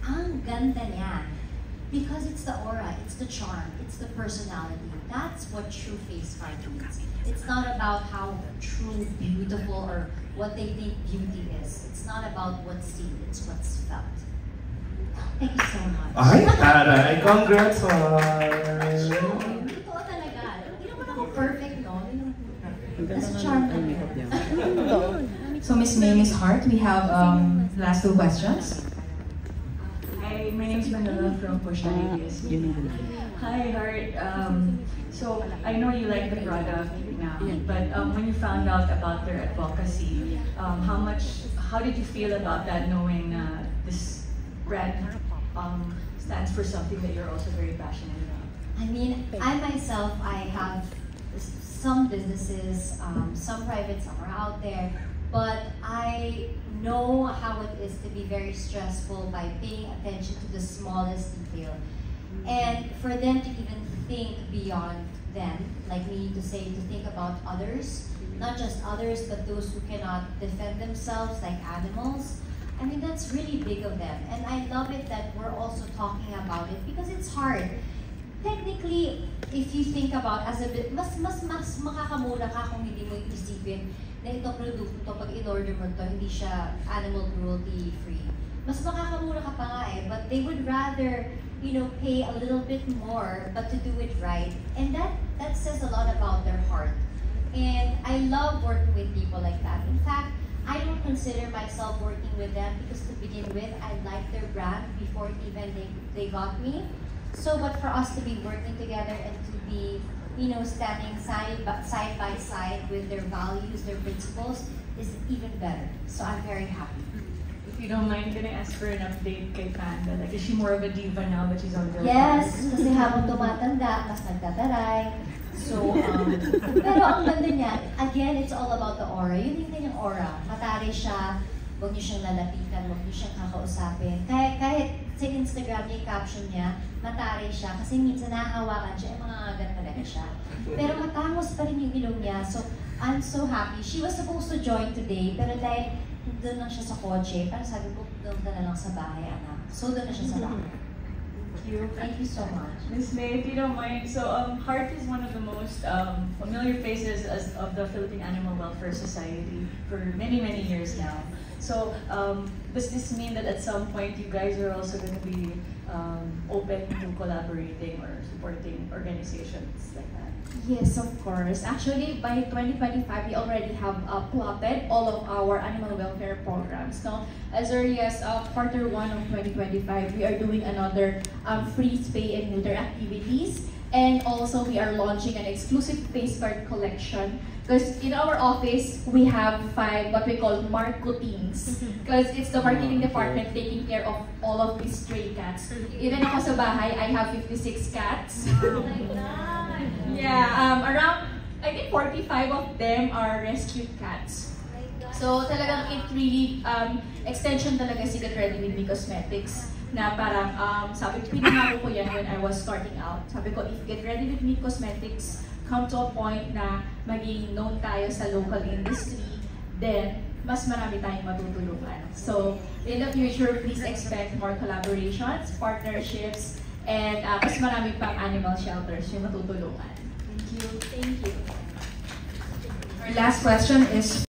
ang ganda niya. Because it's the aura, it's the charm, it's the personality. That's what true face card means. It's not about how true, beautiful, or what they think beauty is. It's not about what's seen, it's what's felt. Thank you so much. Ay, taray! Congrats, Totoo talaga. Hindi naman ako perfect, no? That's a charm talaga. So, Miss May, Miss Hart, we have last 2 questions. Hi, my name is Manila from Push DSP. Hi, Hart. So I know you like the product now, but when you found out about their advocacy, how did you feel about that, knowing this brand stands for something that you're also very passionate about? I mean, I myself, I have some businesses, some private, some are out there, but I know how it is to be very stressful by paying attention to the smallest detail. And for them to even think beyond them, like me to say, to think about others, not just others, but those who cannot defend themselves, like animals. I mean, that's really big of them. And I love it that we're also talking about it because it's hard. Technically, if you think about as a bit, mas makakamura ka kung hindi mo isipin na itong produkto to, pag in-order mo to, hindi siya animal cruelty free. Mas makakamura ka pa nga eh, but they would rather, you know, pay a little bit more, but to do it right. And that says a lot about their heart. And I love working with people like that. In fact, I don't consider myself working with them because to begin with, I liked their brand before even they got me. So, but for us to be working together and to be, you know, standing side by side with their values, their principles, is even better. So I'm very happy. If you don't mind, can I ask for an update kay Panda? Like, is she more of a diva now, but she's on the Yes, kasi habang tumatanda, mas nagtataray. So, pero ang ganda niya, again, it's all about the aura. Yun yung kanyang aura. Matari siya, huwag niyo siyang lalapitan, huwag niyo siyang kakausapin. Kahit sa Instagram niya, yung caption niya, matari siya. Kasi minsan nahahawakan siya, mga agat talaga siya. Pero matangos pa rin yung ilong niya. So, I'm so happy. She was supposed to join today, pero dahil doon lang siya sa kotse, parang sabi ko, doon ka na lang sa bahay, anak. So, doon na siya sa bahay. Thank you so much. Miss May, if you don't mind, so Hart is one of the most familiar faces of the Philippine Animal Welfare Society for many, many years now. So does this mean that at some point you guys are also going to be open to collaborating or supporting organizations like that? Yes, of course. Actually, by 2025, we already have plotted all of our animal welfare programs. Now, as early as quarter 1 of 2025, we are doing another free spay and neuter activities. And also, we are launching an exclusive face card collection. Because in our office, we have 5 what we call marketings. Because it's the marketing department taking care of all of these stray cats. Even ako sa bahay, I have 56 cats. Oh my God. Yeah, around, I think 45 of them are rescued cats. So talagang it really, extension talaga si Get Ready With Me Cosmetics na parang, sabi ko, pinangako ko yan when I was starting out. Sabi ko, if Get Ready With Me Cosmetics come to a point na maging known tayo sa local industry, then mas marami tayong matutulungan. So in the future, please expect more collaborations, partnerships, and mas marami pang animal shelters yung matutulungan. Thank you. Our last question is